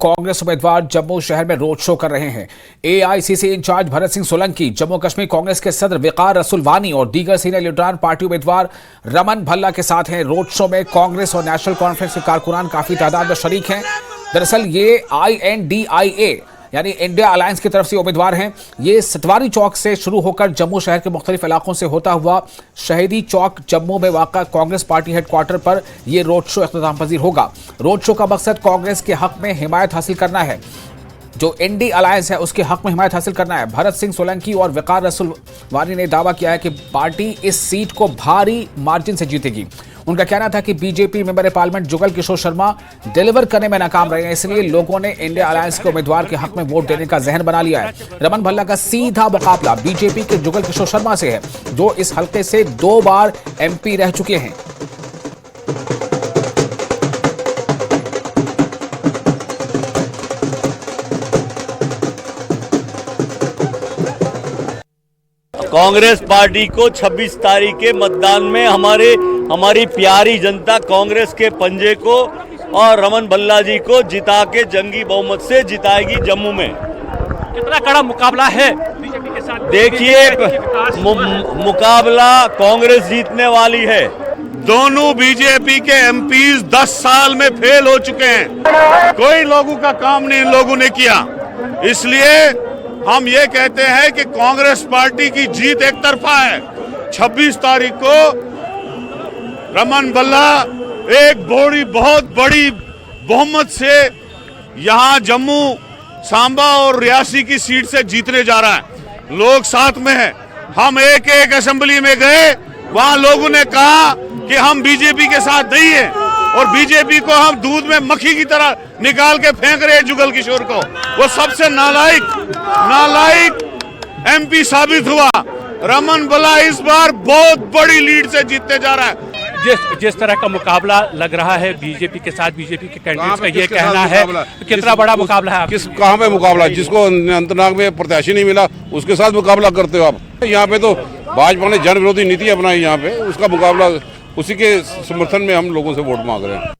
कांग्रेस उम्मीदवार जम्मू शहर में रोड शो कर रहे हैं। एआईसीसी इंचार्ज भरत सिंह सोलंकी, जम्मू कश्मीर कांग्रेस के सदर वकार रसूल वानी और दीगर सीनियर लीडरान पार्टी उम्मीदवार रमन भल्ला के साथ हैं। रोड शो में कांग्रेस और नेशनल कॉन्फ्रेंस के कारकुनान काफी तादाद में शरीक हैं। दरअसल ये INDIA यानी इंडिया अलायंस की तरफ से उम्मीदवार हैं। ये सतवारी चौक से शुरू होकर जम्मू शहर के मुख्तलिफ इलाकों से होता हुआ शहीदी चौक जम्मू में वाक़ा कांग्रेस पार्टी हेडक्वार्टर पर यह रोड शो इख्तिताम पजीर होगा। रोड शो का मकसद कांग्रेस के हक में हिमायत हासिल करना है, जो इंडी अलायंस है उसके हक में हिमायत हासिल करना है। भरत सिंह सोलंकी और वकार रसूल वानी ने दावा किया है कि पार्टी इस सीट को भारी मार्जिन से जीतेगी। उनका कहना था कि BJP member parliament Jugal Kishore Sharma deliver करने में नाकाम रहे हैं, इसलिए लोगों ने इंडिया अलायंस के उम्मीदवार के हक में वोट देने का जहन बना लिया है। रमन भल्ला का सीधा मुकाबला बीजेपी के जुगल किशोर शर्मा से है, जो इस हलके से 2 बार MP रह चुके हैं। कांग्रेस पार्टी को 26 तारीख के मतदान में हमारी प्यारी जनता कांग्रेस के पंजे को और रमन भल्ला जी को जिता के जंगी बहुमत से जिताएगी जम्मू में। कितना कड़ा मुकाबला है बीजेपी के साथ? देखिए, मुकाबला कांग्रेस जीतने वाली है। दोनों बीजेपी के MPs 10 साल में फेल हो चुके हैं। कोई लोगों का काम नहीं इन लोगों ने किया। इसलिए हम ये कहते हैं कि कांग्रेस पार्टी की जीत एक तरफा है। 26 तारीख को रमन भल्ला एक बहुत बड़ी बहुमत से यहां जम्मू, सांबा और रियासी की सीट से जीतने जा रहा है। लोग साथ में हैं। हम एक असेंबली में गए, वहां लोगों ने कहा कि हम बीजेपी के साथ नहीं है और बीजेपी को हम दूध में मक्खी की तरह निकाल के फेंक रहे हैं जुगल किशोर को। वो सबसे नालायक MP साबित हुआ। रमन भल्ला इस बार बहुत बड़ी लीड से जीतने जा रहा है। जिस तरह का मुकाबला लग रहा है बीजेपी के साथ, बीजेपी के कैंडिडेट्स का ये कहना है, कितना बड़ा मुकाबला है? कहाँ पे मुकाबला? जिसको अनंतनाग में प्रत्याशी नहीं मिला उसके साथ मुकाबला करते हो आप। यहाँ पे तो भाजपा ने जन विरोधी नीति अपनाई, यहाँ पे उसका मुकाबला, उसी के समर्थन में हम लोगों से वोट मांग रहे हैं।